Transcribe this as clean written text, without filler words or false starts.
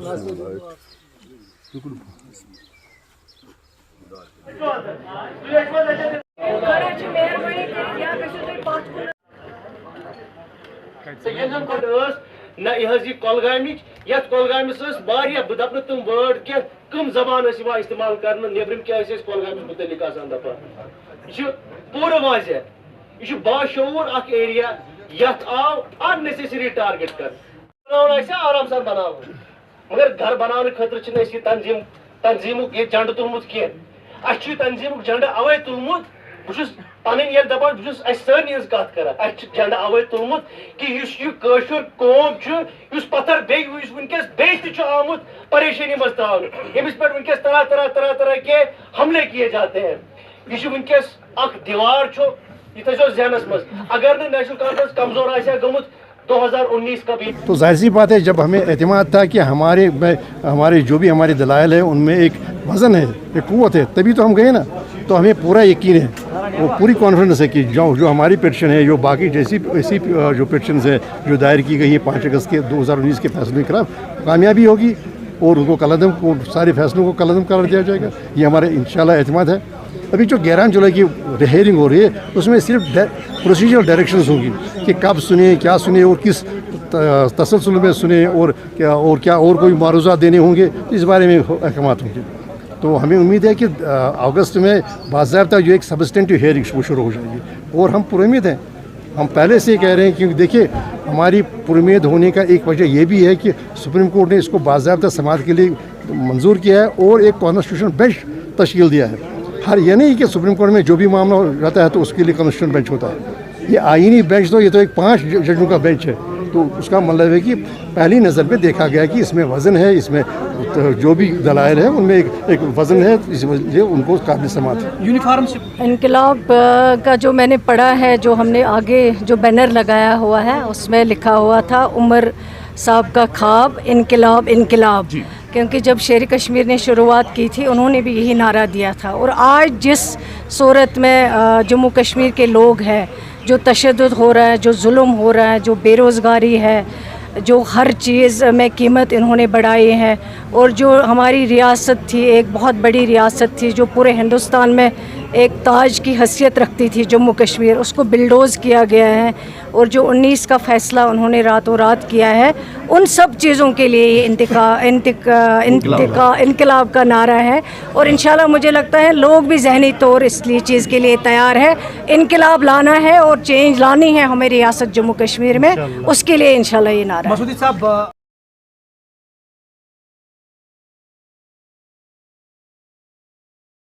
نہ یہ کولگامچ یتھ کولگامس بہ دپ تم وٲڈ کی کم زبان استعمال کرنا نیبرم کیا کولگامس متعلق دپان یہ پورٕ واضح یہ باشعور اخ ایریا یتھ آو ان نیسیسری ٹارگیٹ کر آرام سان بنا مگر گھر بنانے خاطر یہ تنظیمک یہ جنڈ تلمت کی تنظیمک جنڈ اوے تلمت بہت پن دپان بہت سارے ہز کت کر جنڈ اوے تلمت کہ یہ قوم پتھر ونکس بیس آمت پریشانی مز ترا یمس پہ ونکس طرح طرح کے حملے کیے جاتے ہیں یہ ونکس اخ دیوار یہ تھو ذہنس مز اگر نیشنل کانفرنس کمزور آسیا گمت 2019 کا بھی تو ظاہر سی بات ہے جب ہمیں اعتماد تھا کہ ہمارے جو بھی ہمارے دلائل ہیں ان میں ایک وزن ہے ایک قوت ہے تبھی تو ہم گئے نا تو ہمیں پورا یقین ہے وہ پوری کانفیڈنس ہے کہ جو ہماری پٹیشن ہے جو باقی ایسی جو پٹیشنز ہیں جو دائر کی گئی ہیں 5 اگست کے 2019 کے فیصلے کے خلاف کامیابی ہوگی اور ان کو سارے فیصلوں کو کالعدم قرار دیا جائے گا یہ ہمارا انشاءاللہ اعتماد ہے. ابھی جو 11 جولائی کی ہیئرنگ ہو رہی ہے اس میں صرف پروسیجرل ڈائریکشنز ہوں گی کہ کب سنیں کیا سنیں اور کس تسلسل میں سنیں اور کیا اور کوئی معروضات دینے ہوں گے اس بارے میں احکامات ہوں گے. تو ہمیں امید ہے کہ اگست میں باضابطہ جو ایک سبسٹینٹیو ہیئرنگ وہ شروع ہو جائے گی اور ہم پر امید ہیں. ہم پہلے سے کہہ رہے ہیں کہ دیکھیے ہماری پر امید ہونے کا ایک وجہ یہ بھی ہے کہ سپریم کورٹ نے اس کو باضابطہ سماعت کے لیے منظور کیا ہے اور ایک کانسٹیٹیوشن بینچ تشکیل دیا ہے. ہر یہ نہیں کہ سپریم کورٹ میں جو بھی معاملہ رہتا ہے تو اس کے لیے کانسٹیٹیوشن بینچ ہوتا ہے. یہ آئینی بینچ تو یہ تو ایک 5 ججوں کا بینچ ہے. تو اس کا مطلب ہے کہ پہلی نظر پہ دیکھا گیا کہ اس میں وزن ہے اس میں جو بھی دلائل ہیں ان میں ایک وزن ہے اس وجہ ان کو قابل سماعت ہے. یونیفارم انقلاب کا جو میں نے پڑھا ہے جو ہم نے آگے جو بینر لگایا ہوا ہے اس میں لکھا ہوا تھا عمر صاحب کا خواب انقلاب انقلاب کیونکہ جب شیر کشمیر نے شروعات کی تھی انہوں نے بھی یہی نعرہ دیا تھا. اور آج جس صورت میں جموں کشمیر کے لوگ ہیں جو تشدد ہو رہا ہے جو ظلم ہو رہا ہے جو بے روزگاری ہے جو ہر چیز میں قیمت انہوں نے بڑھائی ہے اور جو ہماری ریاست تھی ایک بہت بڑی ریاست تھی جو پورے ہندوستان میں ایک تاج کی حیثیت رکھتی تھی جموں کشمیر اس کو بلڈوز کیا گیا ہے اور جو 19 کا فیصلہ انہوں نے راتوں رات کیا ہے ان سب چیزوں کے لیے یہ انقلاب کا نعرہ ہے. اور انشاءاللہ مجھے لگتا ہے لوگ بھی ذہنی طور اس لیے چیز کے لیے تیار ہے. انقلاب لانا ہے اور چینج لانی ہے ہمیں ریاست جموں کشمیر میں اس کے لیے انشاءاللہ یہ نعرہ ہے.